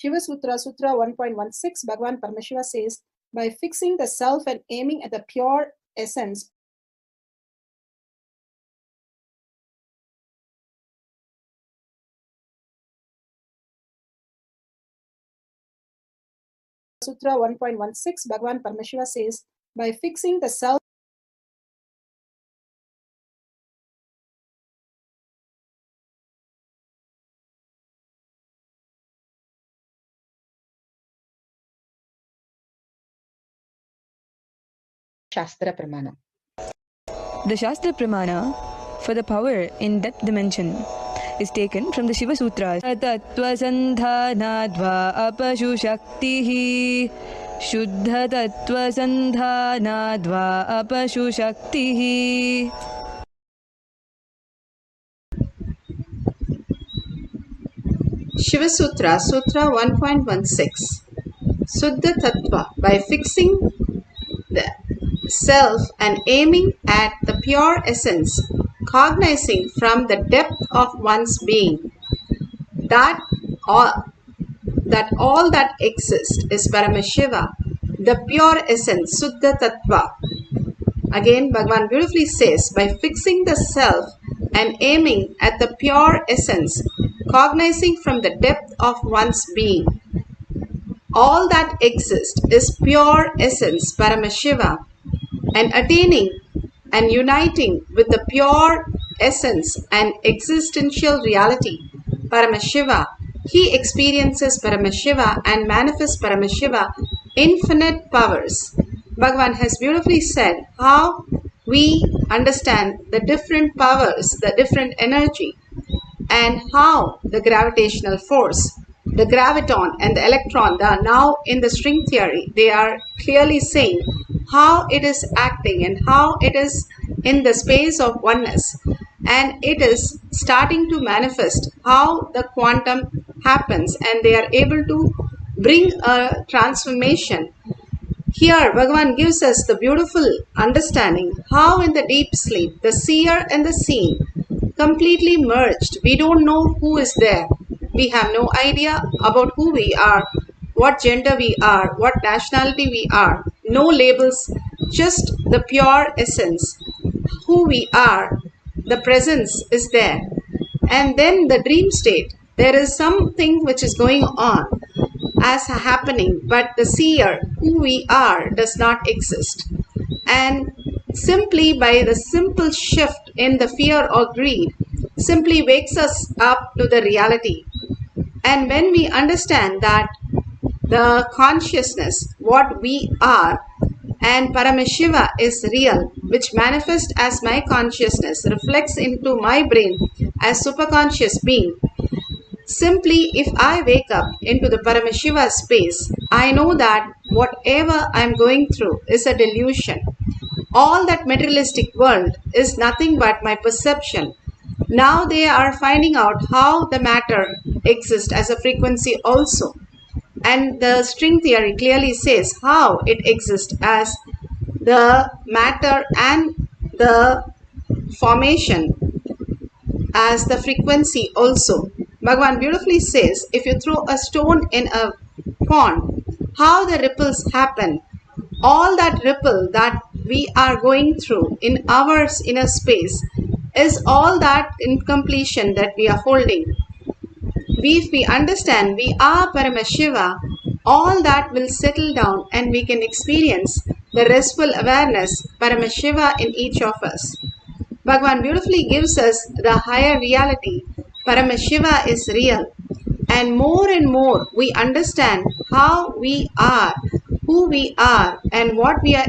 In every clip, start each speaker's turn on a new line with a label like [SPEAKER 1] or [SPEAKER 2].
[SPEAKER 1] Shiva Sutra, Sutra 1.16, Bhagavan Paramashiva says, by fixing the self and aiming at the pure essence, Sutra 1.16, Bhagavan Paramashiva says, by fixing the self
[SPEAKER 2] Shastra Pramana.
[SPEAKER 3] The Shastra Pramana for the power in depth dimension is taken from the Shiva Sutras. Tattva sandhanadva apashu shaktihi Shuddha tattva sandhanadva apashu shaktihi.
[SPEAKER 4] Shiva Sutra, Sutra 1.16. Suddha Tattva, by fixing the self and aiming at the pure essence, cognizing from the depth of one's being that all that exists is Paramashiva, the pure essence, Suddha Tattva. Again, Bhagavan beautifully says, by fixing the self and aiming at the pure essence, cognizing from the depth of one's being, all that exists is pure essence, Paramashiva, and attaining and uniting with the pure essence and existential reality, Paramashiva. He experiences Paramashiva and manifests Paramashiva infinite powers. Bhagavan has beautifully said how we understand the different powers, the different energy, and how the gravitational force, the graviton and the electron, they are now in the string theory. They are clearly saying how it is acting and how it is in the space of oneness. And it is starting to manifest how the quantum happens, and they are able to bring a transformation. Here, Bhagavan gives us the beautiful understanding how in the deep sleep, the seer and the seen completely merged. We don't know who is there. We have no idea about who we are, what gender we are, what nationality we are. No labels, just the pure essence. Who we are, the presence is there. And then the dream state, there is something which is going on as happening, but the seer, who we are, does not exist. And simply by the simple shift in the fear or greed, simply wakes us up to the reality. And when we understand that the consciousness, what we are, and Paramashiva is real, which manifests as my consciousness, reflects into my brain as superconscious being. Simply, if I wake up into the Paramashiva space, I know that whatever I am going through is a delusion. All that materialistic world is nothing but my perception. Now they are finding out how the matter exists as a frequency also. And the string theory clearly says how it exists as the matter and the formation as the frequency also. Bhagavan beautifully says, if you throw a stone in a pond, how the ripples happen. All that ripple that we are going through in our inner space is all that incompletion that we are holding. If we understand we are Paramashiva, all that will settle down and we can experience the restful awareness, Paramashiva, in each of us. Bhagavan beautifully gives us the higher reality. Paramashiva is real. And more we understand how we are, who we are, and what we are,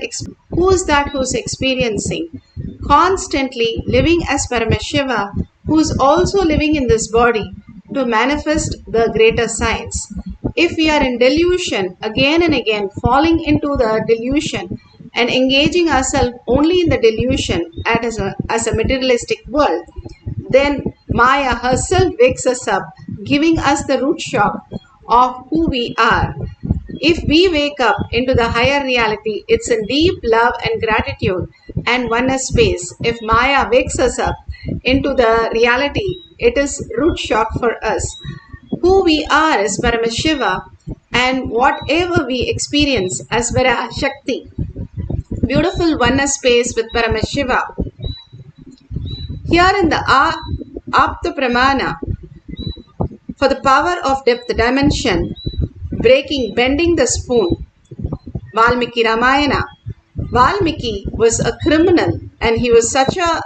[SPEAKER 4] who is that who is experiencing. Constantly living as Paramashiva, who is also living in this body to manifest the greater science. If we are in delusion, again and again, falling into the delusion and engaging ourselves only in the delusion as a materialistic world, then Maya herself wakes us up, giving us the root shock of who we are. If we wake up into the higher reality, it's in deep love and gratitude and oneness space. If Maya wakes us up into the reality, it is root shock for us. who we are as Paramashiva and whatever we experience as Parashakti. Beautiful oneness space with Paramashiva. Here in the Apta Pramana, for the power of depth dimension, bending the spoon, Valmiki Ramayana. Valmiki was a criminal, and he was such a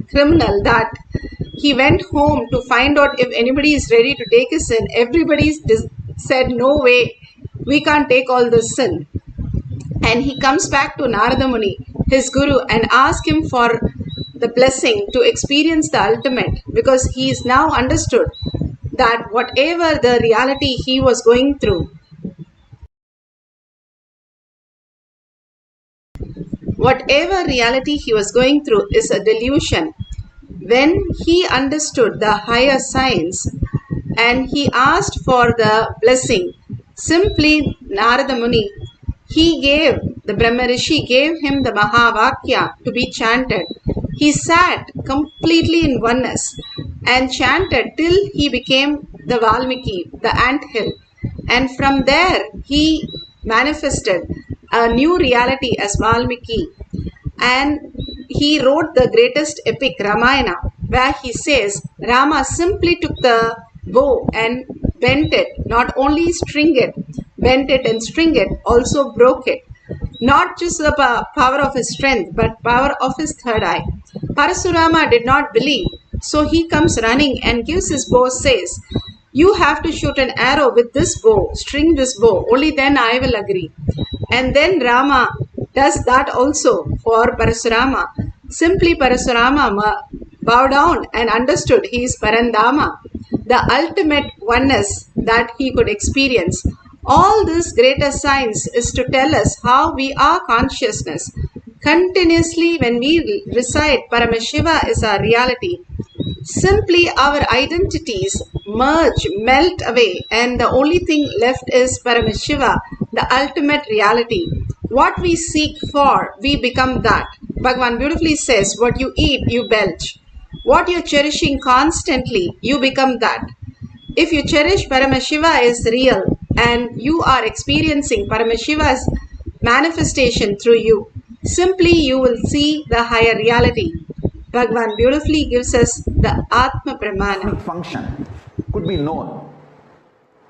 [SPEAKER 4] criminal that he went home to find out if anybody is ready to take his sin. Everybody said, no way, we can't take all this sin. And he comes back to Narada Muni, his guru, and asks him for the blessing to experience the ultimate, because he is now understood that whatever the reality he was going through, is a delusion. When he understood the higher science and he asked for the blessing, simply Narada Muni, the Brahma Rishi gave him the Mahavakya to be chanted. He sat completely in oneness and chanted till he became the Valmiki, the anthill. And from there he manifested a new reality as Valmiki. And he wrote the greatest epic, Ramayana, where he says Rama simply took the bow and bent it, not only string it, bent it and string it, also broke it. Not just the power of his strength, but power of his third eye. Parasurama did not believe, so he comes running and gives his bow, says, you have to shoot an arrow with this bow, string this bow, only then I will agree. And then Rama does that also for Parasurama. Simply Parasurama bowed down and understood he is Parandama, the ultimate oneness that he could experience. All this greater science is to tell us how we are consciousness. Continuously when we recite Paramashiva is our reality, simply our identities merge, melt away, and the only thing left is Paramashiva, the ultimate reality. What we seek for, we become that. Bhagavan beautifully says, what you eat, you belch. What you're cherishing constantly, you become that. If you cherish Paramashiva is real and you are experiencing Paramashiva's manifestation through you, simply you will see the higher reality. Bhagavan beautifully gives us the Atma Pramana.
[SPEAKER 2] Function could be known.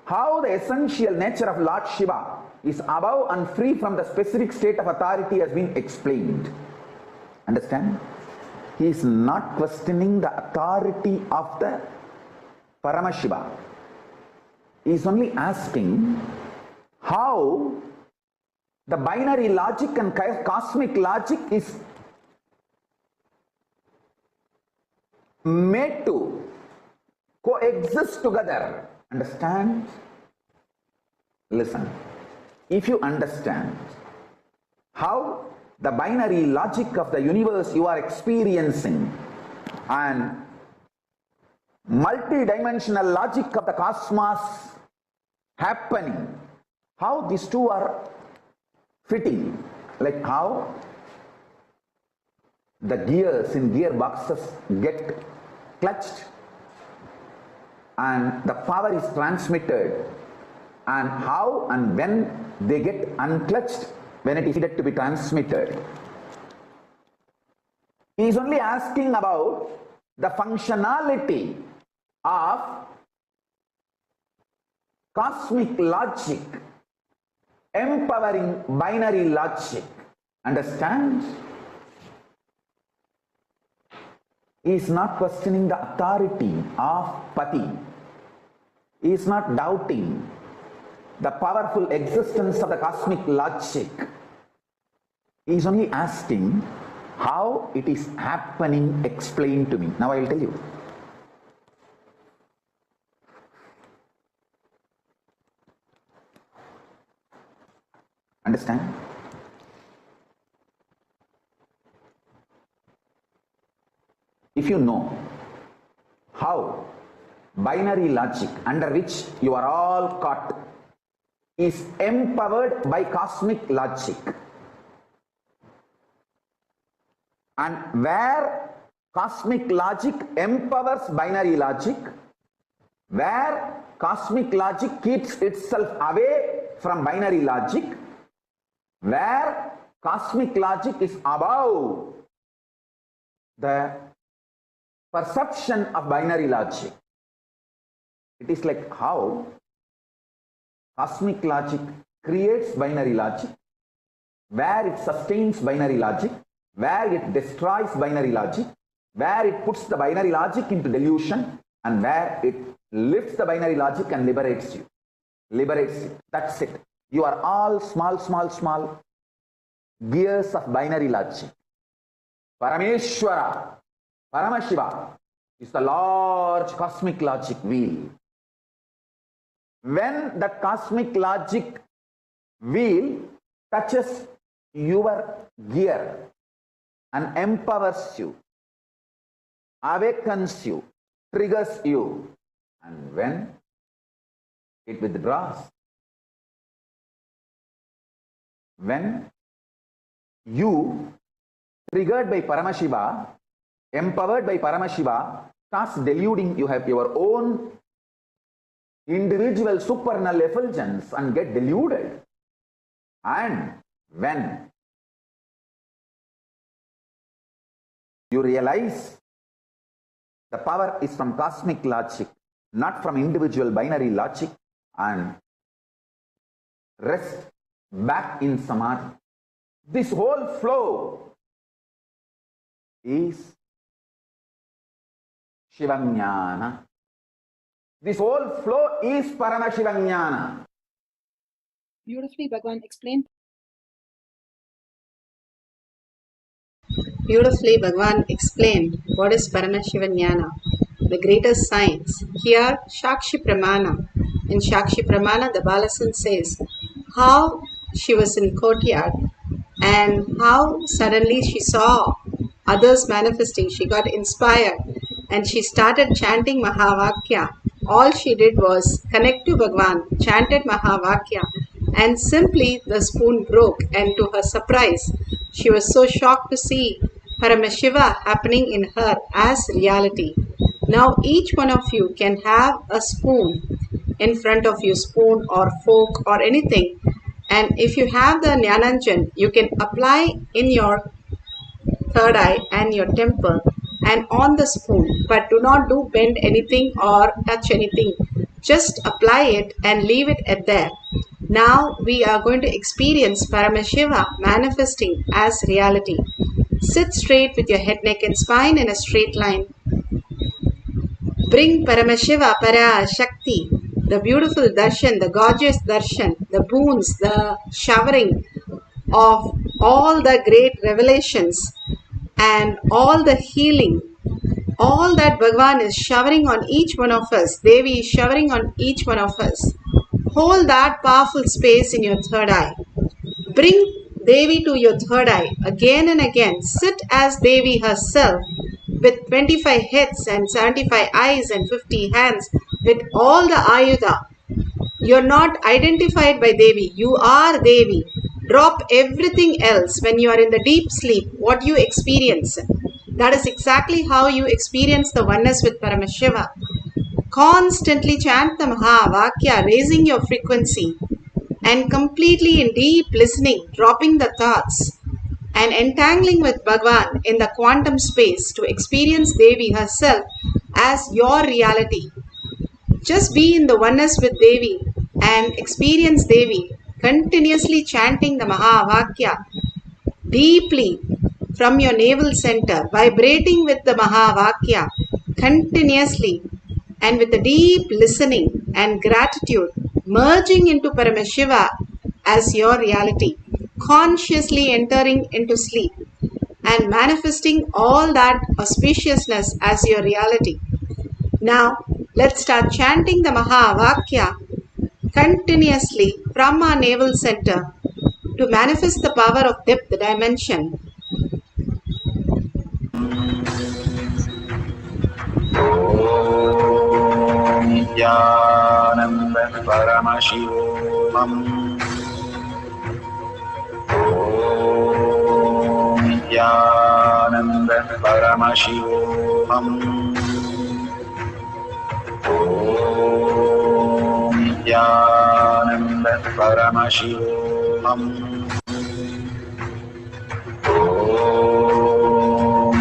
[SPEAKER 2] How the essential nature of Lord Shiva is above and free from the specific state of authority has been explained. Understand? He is not questioning the authority of the Paramashiva. He is only asking how the binary logic and cosmic logic is made to coexist together. Understand? Listen. If you understand how the binary logic of the universe you are experiencing and multi-dimensional logic of the cosmos happening, how these two are fitting, like how the gears in gearboxes get clutched and the power is transmitted, and how and when they get unclutched when it is needed to be transmitted. He is only asking about the functionality of cosmic logic empowering binary logic. Understand? He is not questioning the authority of Pati. He is not doubting the powerful existence of the cosmic logic. He is only asking how it is happening, explain to me. Now I will tell you. Understand? If you know how binary logic under which you are all caught is empowered by cosmic logic, and where cosmic logic empowers binary logic, where cosmic logic keeps itself away from binary logic, where cosmic logic is above the perception of binary logic. It is like how cosmic logic creates binary logic, where it sustains binary logic, where it destroys binary logic, where it puts the binary logic into delusion, and where it lifts the binary logic and liberates you. Liberates you. That's it. You are all small gears of binary logic. Parameshwara, Paramashiva is the large cosmic logic wheel. When that cosmic logic wheel touches your gear and empowers you, awakens you, triggers you, and when it withdraws, when you, triggered by Paramashiva, empowered by Paramashiva, starts deluding, you have your own individual supernal effulgence and get deluded. And when you realize the power is from cosmic logic, not from individual binary logic, and rest back in samadhi. This whole flow is Shivajnana. This whole flow is Paramashivajnana.
[SPEAKER 1] Beautifully, Bhagavan explained.
[SPEAKER 4] Beautifully, Bhagavan explained what is Paramashivoham, the greatest science. Here, Shakshi Pramana. In Shakshi Pramana, the Balasan says how she was in courtyard and how suddenly she saw others manifesting. She got inspired and she started chanting Mahavakya. All she did was connect to Bhagavan, chanted Mahavakya, and simply the spoon broke, and to her surprise, she was so shocked to see Paramashiva happening in her as reality. Now each one of you can have a spoon in front of you, spoon or fork or anything, and if you have the Jnananjan, you can apply in your third eye and your temple and on the spoon, but do not bend anything or touch anything. Just apply it and leave it at there. Now we are going to experience Paramashiva manifesting as reality. Sit straight with your head, neck and spine in a straight line. Bring Paramashiva, Parashakti, the beautiful darshan, the gorgeous darshan, the boons, the showering of all the great revelations and all the healing, all that Bhagavan is showering on each one of us, Devi is showering on each one of us. Hold that powerful space in your third eye. Bring Devi to your third eye again and again. Sit as Devi herself with 25 heads and 75 eyes and 50 hands with all the Ayudha. You are not identified by Devi. You are Devi. Drop everything else when you are in the deep sleep. What you experience, that is exactly how you experience the oneness with Paramashiva. Constantly chant the Mahavakya, raising your frequency and completely in deep listening, dropping the thoughts and entangling with Bhagavan in the quantum space to experience Devi herself as your reality. Just be in the oneness with Devi and experience Devi, continuously chanting the Mahavakya deeply from your navel center, vibrating with the Mahavakya continuously and with a deep listening and gratitude, merging into Paramashiva as your reality, consciously entering into sleep and manifesting all that auspiciousness as your reality. Now, let's start chanting the Mahavakya continuously from our navel center to manifest the power of depth dimension.
[SPEAKER 5] Nithyananda Paramashivoham. Nithyananda Paramashivoham. Paramashivoham.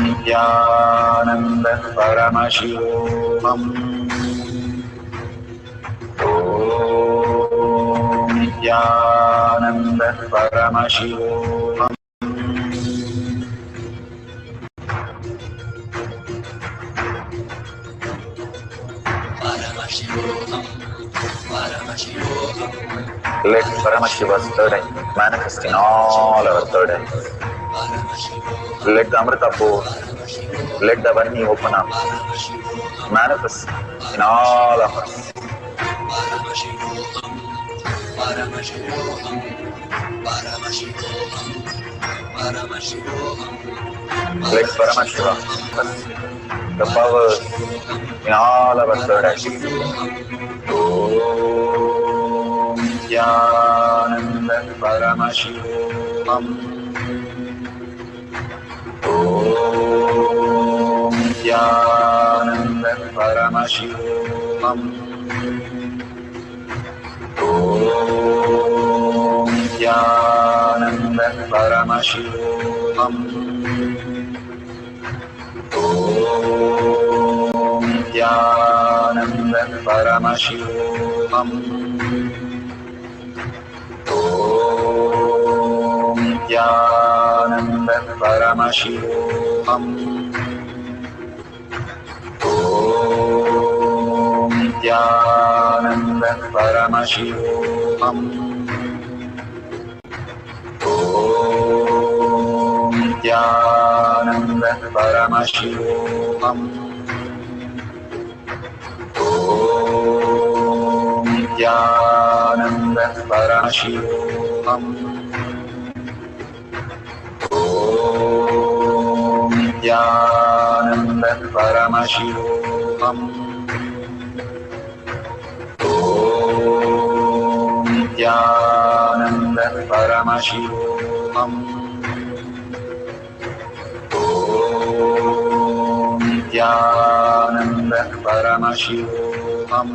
[SPEAKER 5] Nithyananda Paramashivoham. Nithyananda Paramashivoham. Let Paramashiva's third eye manifest in all our third eyes. Let the Amrita pour, let the Varni open up, manifest in all of us. Let Paramashiva manifest the powers in all our third eyes. Om Nithyananda Paramashivoham. Om Nithyananda Paramashivoham. Om Nithyananda Paramashivoham. Om Nithyananda Paramashivoham. Om Nithyananda Paramashivoham. Om Nithyananda Paramashivoham. Om Nithyananda Paramashivoham. Om Nithyananda Paramashivoham. Om Nithyananda Paramashivoham. Om Nithyananda Paramashivoham. Om Nithyananda Paramashivoham.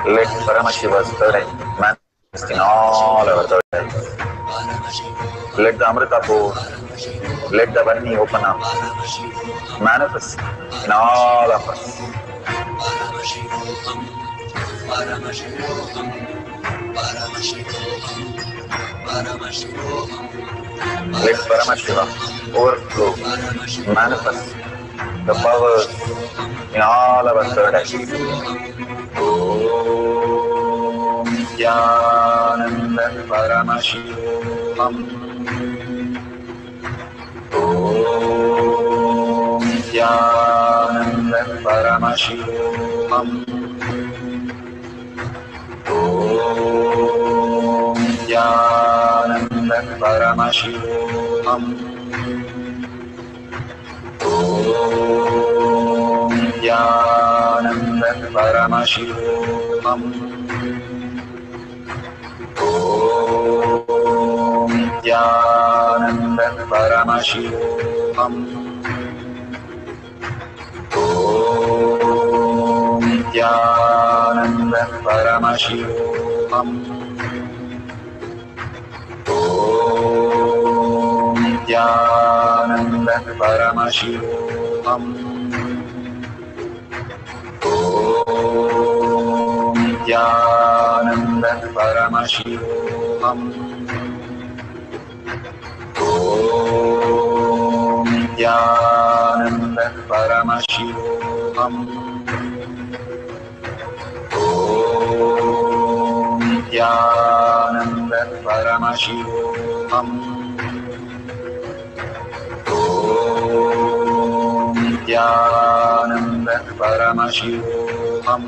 [SPEAKER 5] Let Paramashiva's third eye manifest in all our third eyes. Let the Amrita pour, let the Varni open up, manifest in all of us. Let Paramashiva overflow, manifest the powers in all our third eyes. Om Nithyananda Paramashivoham. Om Nithyananda Paramashivoham. Om Nithyananda Paramashivoham. Om Nithyananda Paramashivoham. Om Nithyananda Paramashivoham. Om Nithyananda Paramashivoham. Om Nithyananda Paramashivoham. Om Nithyananda Paramashivoham. Om Nithyananda Paramashivoham. Om Nithyananda Paramashivoham. Om Nithyananda Paramashivoham.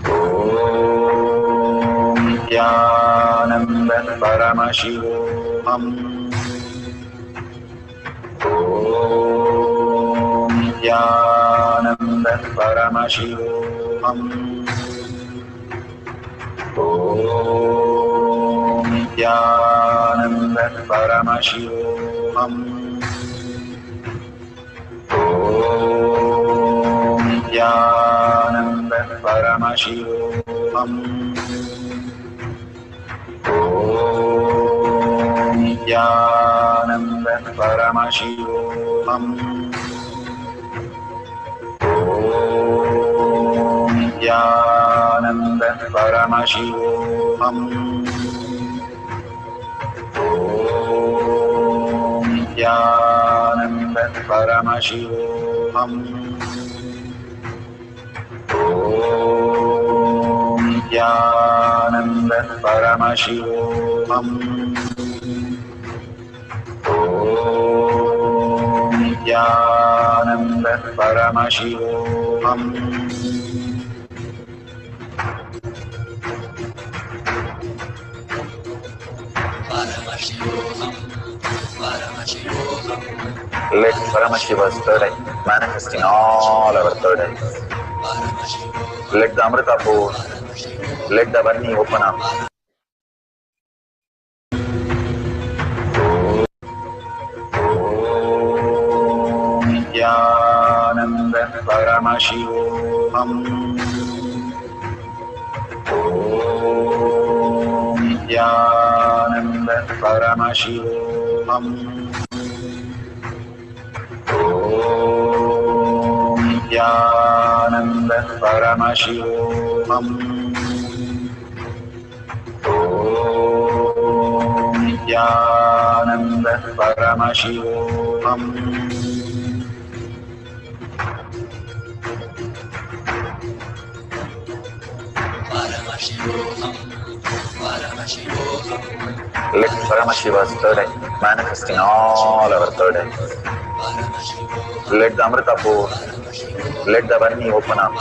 [SPEAKER 5] Om Nithyananda Paramashivoham. Om Nithyananda Paramashivoham. Om Nithyananda Paramashivoham. Om Nithyananda Paramashivoham. Om Nithyananda Paramashivoham. Om Nithyananda Paramashivoham. Om Nithyananda Paramashivoham. Om Nithyananda Paramashivoham. Om Nithyananda Paramashivoham. Let Paramashiva's third eye manifest in all our third eyes. Let the Amrita pour, let the Varni open up. Om Nithyananda Paramashivoham. Om Nithyananda Paramashivoham. Om Nithyananda Paramashivoham. Om Nithyananda Paramashivoham. Let Paramashiva's third eye manifest in all our third eyes. Let the Amrita pour, let the Varni open up,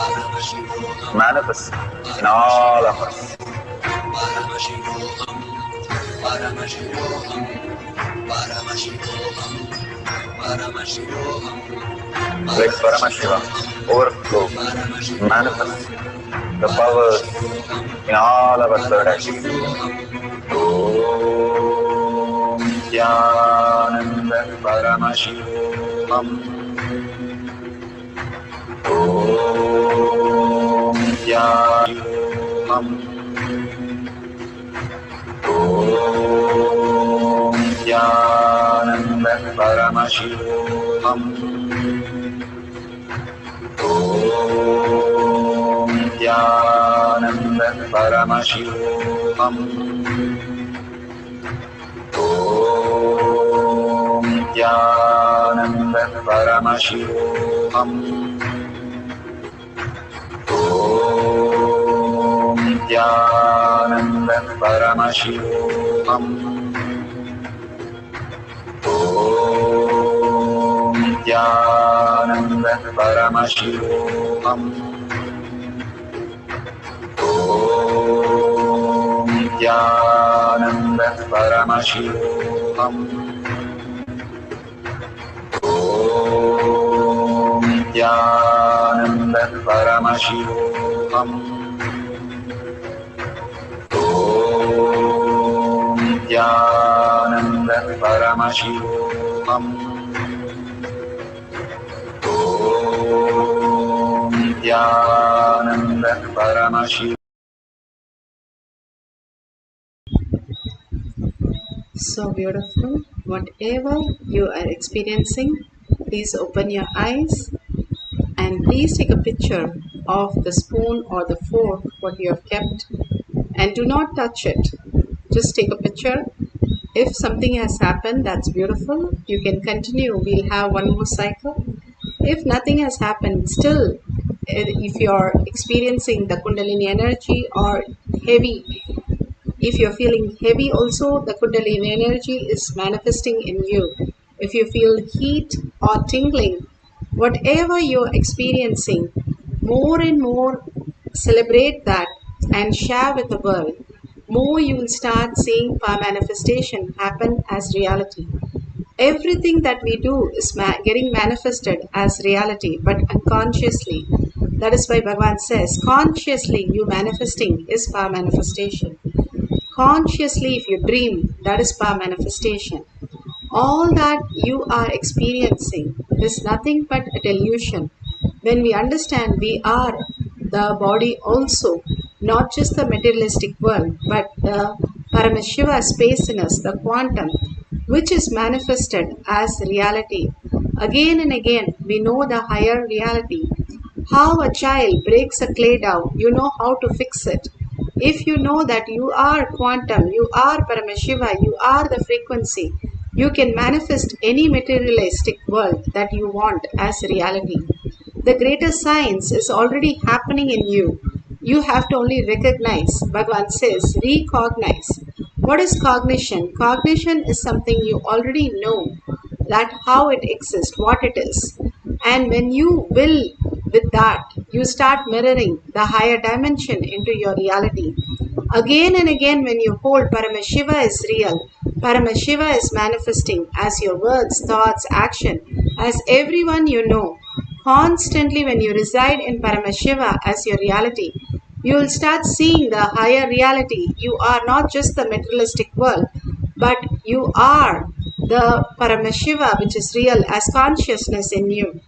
[SPEAKER 5] manifest in all of us. Let Paramashiva overflow, manifest the powers in all our third eyes. Om Nithyananda Paramashivoham. Om Nithyananda Om Nithyananda Paramashivoham. Om Nithyananda Paramashivoham. Om Nithyananda Paramashivoham. Om Nithyananda Paramashivoham. Om Nithyananda Paramashivoham. Om Nithyananda Paramashivoham. Om Nithyananda Paramashivoham. Om Nithyananda Paramashivoham. Om Nithyananda Paramashivoham.
[SPEAKER 4] So beautiful. Whatever you are experiencing, please open your eyes and please take a picture of the spoon or the fork what you have kept, and do not touch it. Just take a picture. If something has happened, that's beautiful. You can continue. We'll have one more cycle. If nothing has happened, still, if you're experiencing the Kundalini energy or heavy, if you're feeling heavy also, the Kundalini energy is manifesting in you. If you feel heat or tingling, whatever you're experiencing, more and more celebrate that and share with the world. More you will start seeing power manifestation happen as reality. Everything that we do is getting manifested as reality, but unconsciously. That is why Bhagavan says, consciously you manifesting is power manifestation. Consciously, if you dream, that is power manifestation. All that you are experiencing is nothing but a delusion. When we understand we are the body also, not just the materialistic world, but the Paramashiva space in us, the quantum, which is manifested as reality. Again and again, we know the higher reality. How a child breaks a clay dough, you know how to fix it. If you know that you are quantum, you are Paramashiva, you are the frequency, you can manifest any materialistic world that you want as reality. The greater science is already happening in you. You have to only recognize. Bhagavan says, recognize. What is cognition? Cognition is something you already know, that how it exists, what it is. And when you will with that, you start mirroring the higher dimension into your reality. Again and again, when you hold Paramashiva is real, Paramashiva is manifesting as your words, thoughts, action, as everyone you know. Constantly, when you reside in Paramashiva as your reality, you will start seeing the higher reality. You are not just the materialistic world, but you are the Paramashiva, which is real as consciousness in you.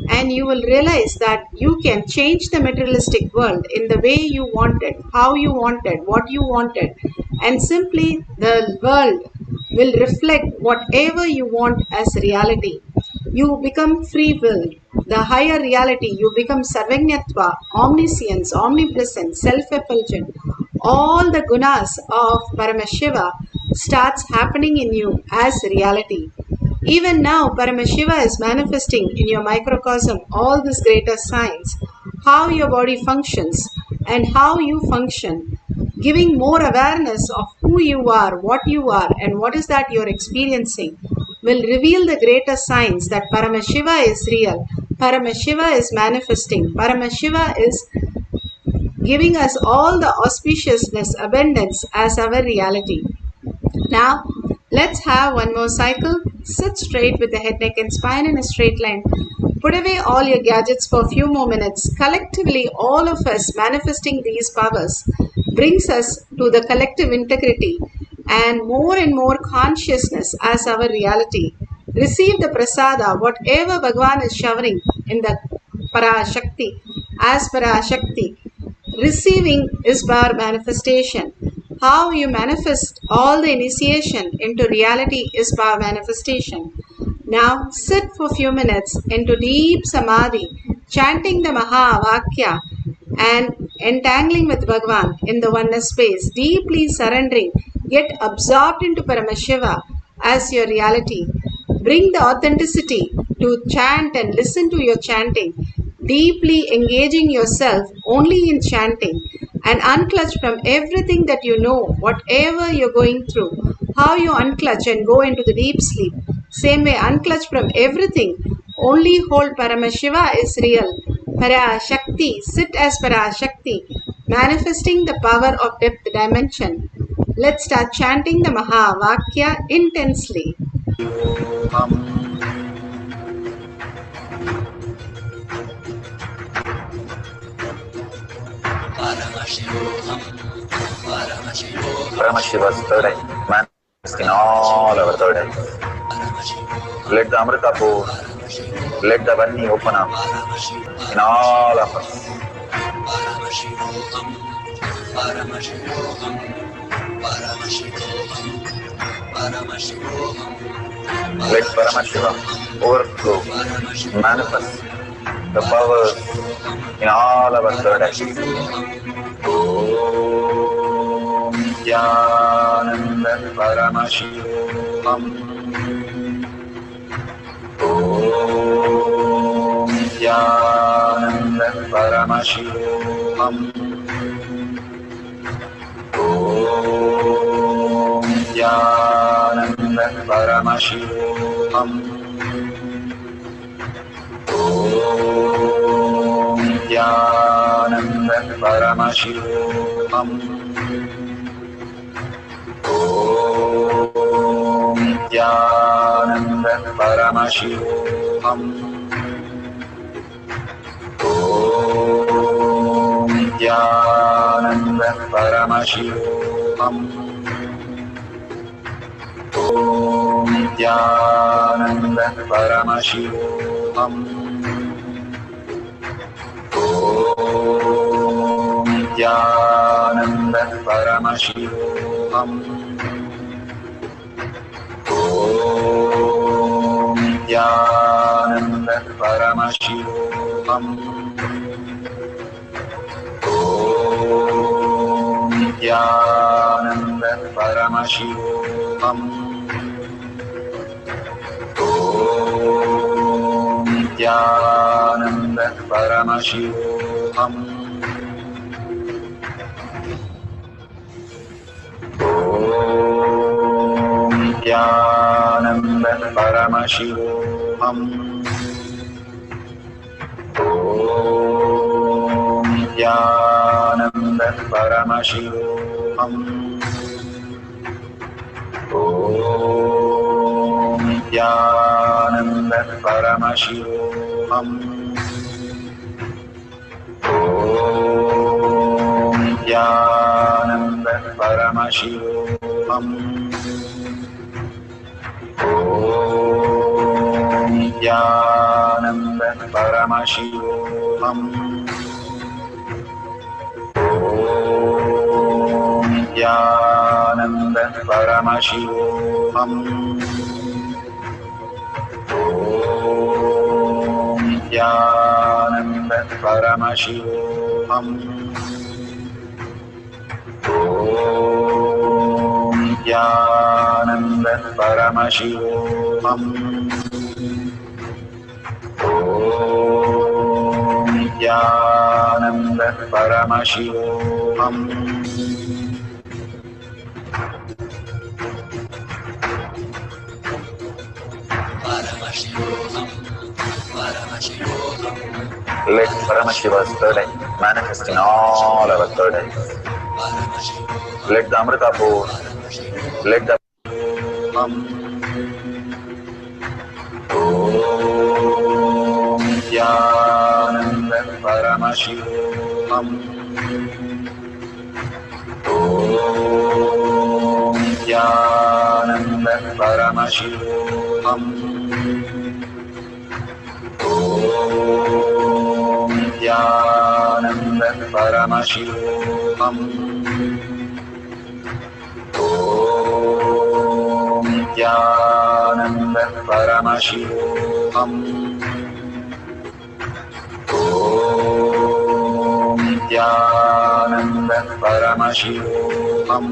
[SPEAKER 4] And you will realize that you can change the materialistic world in the way you wanted, how you wanted, what you wanted, and simply the world will reflect whatever you want as reality. You become free will. The higher reality, you become Sarvajñatva, omniscience, omnipresent, self-effulgent. All the gunas of Paramashiva starts happening in you as reality. Even now, Paramashiva is manifesting in your microcosm all this greater science, how your body functions and how you function, giving more awareness of who you are, and what is that you're experiencing, will reveal the greater science that Paramashiva is real, Paramashiva is manifesting, Paramashiva is giving us all the auspiciousness, abundance as our reality. Now, let's have one more cycle. Sit straight with the head, neck and spine in a straight line. Put away all your gadgets for a few more minutes. Collectively, all of us manifesting these powers brings us to the collective integrity and more consciousness as our reality. Receive the prasada, whatever Bhagavan is showering in the Parashakti, as Parashakti. Receiving is power manifestation. How you manifest all the initiation into reality is power manifestation. Now sit for a few minutes into deep samadhi, chanting the Maha Vakya and entangling with Bhagavan in the oneness space, deeply surrendering. Get absorbed into Paramashiva as your reality. Bring the authenticity to chant and listen to your chanting, deeply engaging yourself only in chanting, and unclutch from everything that you know, whatever you're going through, how you unclutch and go into the deep sleep. Same way, unclutch from everything, only hold Paramashiva is real. Parashakti, sit as Parashakti, manifesting the power of depth dimension. Let's start chanting the Maha Vakya intensely.
[SPEAKER 5] Paramashiva's third eye manifest in all our third eyes. Let the Amrita pour, let the Varni open up in all of us. Paramashivoham, Paramashivoham, Paramashivoham, Paramashivoham. Let Paramashiva overflow, manifest the powers in all our third eyes. Om Nithyananda Paramashivam. Om Nithyananda Paramashivam. Om Nithyananda Paramashivam. Om Nithyananda Paramashivoham. Om Nithyananda Paramashivoham. Om Nithyananda Paramashivoham. Nithyananda Paramashivoham. Nithyananda Paramashivoham. Nithyananda Paramashivoham. Nithyananda Paramashivoham. Nithyananda Paramashivoham. Nithyananda Paramashivoham. Nithyananda Paramashivoham. Nithyananda Paramashivoham. Nithyananda Paramashivoham. Nithyananda Paramashivoham. Nithyananda Paramashivoham. Nithyananda Paramashivoham. Nithyananda Paramashivoham. Nithyananda Paramashivoham. Let Paramashiva's third eye manifest in all our third eyes. Let the Amrita pour, let the Om Nithyananda Paramashivoham. Om Nithyananda Paramashivoham. Om Nithyananda Paramashivoham. Om Nithyananda Paramashivoham. Om Nithyananda Paramashivoham. Om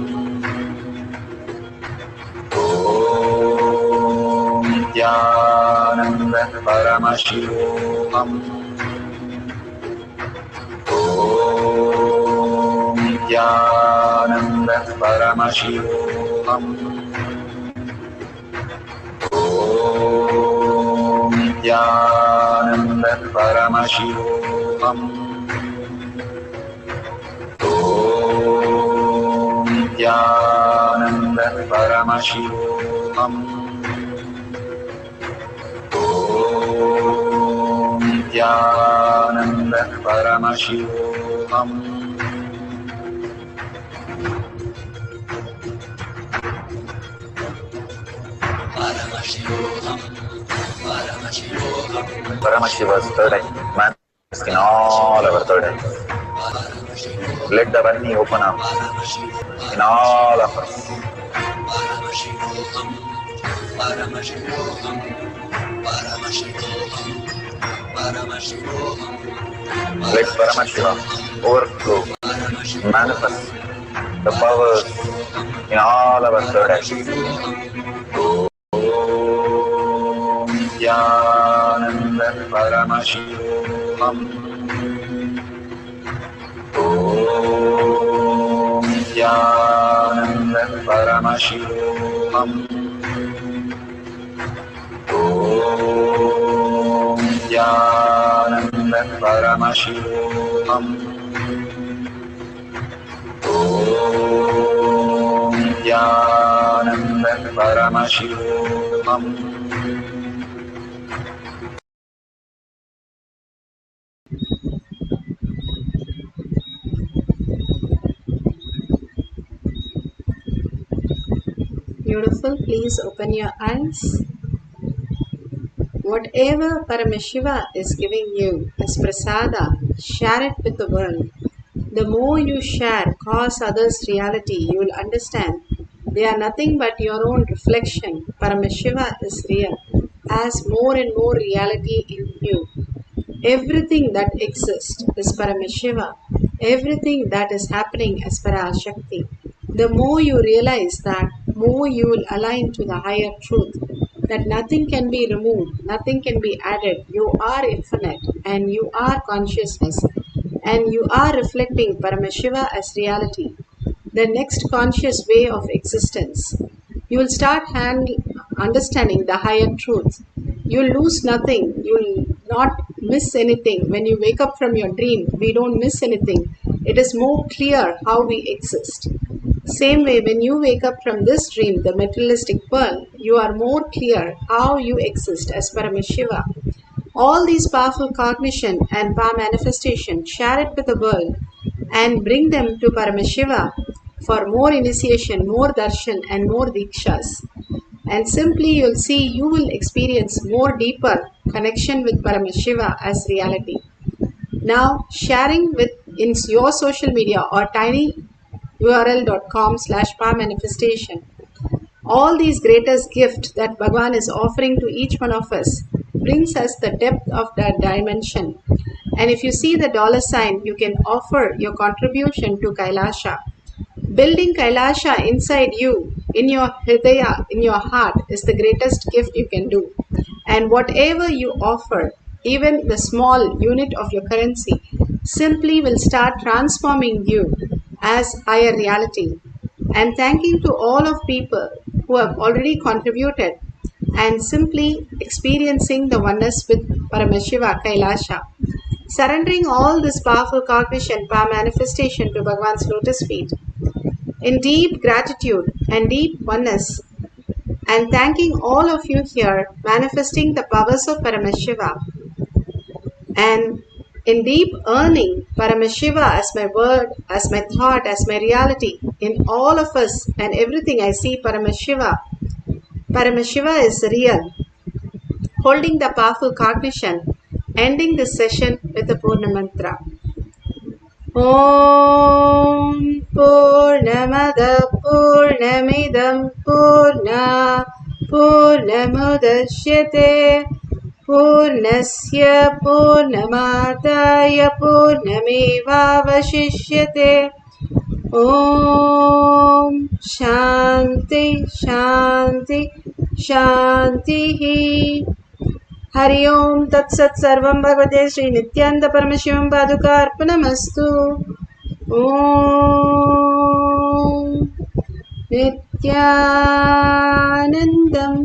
[SPEAKER 5] Nithyananda Paramashivoham. Om Nithyananda Paramashivoham. Om Nithyananda Paramashivoham. Om Nithyananda Paramashivoham. Om Nithyananda Paramashivoham. Paramashiva's third eye manifest in all our third eyes. Let the Varni open up in all of us. Let Paramashiva overflow, manifest the powers in all our third eyes. Om Nithyananda Paramashivoham. Om Nithyananda Paramashivoham. Om Nithyananda Paramashivoham. Om Nithyananda Paramashivoham.
[SPEAKER 4] Beautiful. peaceful, please open your eyes. Whatever Paramashiva is giving you as prasada, share it with the world. The more you share, cause others reality, you will understand they are nothing but your own reflection. Paramashiva is real, as more and more reality in you. Everything that exists is Paramashiva. Everything that is happening is Parashakti. The more you realize that, more you will align to the higher truth. That nothing can be removed, nothing can be added. You are infinite and you are consciousness and you are reflecting Paramashiva as reality, the next conscious way of existence. You will start understanding the higher truth. You will lose nothing. You will not miss anything. When you wake up from your dream, we don't miss anything. It is more clear how we exist. Same way, when you wake up from this dream, the materialistic world, you are more clear how you exist as Paramashiva. All these powerful cognition and power manifestation, share it with the world and bring them to Paramashiva for more initiation, more darshan and more dikshas. And simply you'll see, you will experience more deeper connection with Paramashiva as reality. Now sharing with in your social media or tinyurl.com/powermanifestation. All these greatest gifts that Bhagavan is offering to each one of us brings us the depth of that dimension. And if you see the $sign, you can offer your contribution to Kailasha. Building Kailasha inside you, in your hridaya, in your heart, is the greatest gift you can do. And whatever you offer, even the small unit of your currency, simply will start transforming you as higher reality. And thanking to all of people who have already contributed and simply experiencing the oneness with Paramashiva Kailasha. Surrendering all this powerful cognition, power manifestation to Bhagavan's lotus feet in deep gratitude and deep oneness, and thanking all of you here, manifesting the powers of Paramashiva, and in deep earning Paramashiva as my word, as my thought, as my reality, in all of us and everything I see Paramashiva. Paramashiva is real. Holding the powerful cognition, ending this session with the Purna Mantra. Om Purnamada Purnamidam Purna Purnamudashyate Purnasya Purnamadaya Purnamevavashishyate. Om Shanti Shanti Shanti. Hari Om Tat Sat Sarvam Bhagavate Shri Nithyananda Paramashivam Padukarpanamastu. Om Nithyanandam.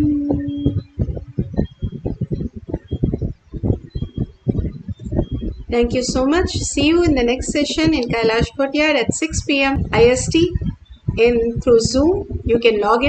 [SPEAKER 4] Thank you so much. See you in the next session in Kailash Courtyard at 6 p.m. IST through Zoom. You can log in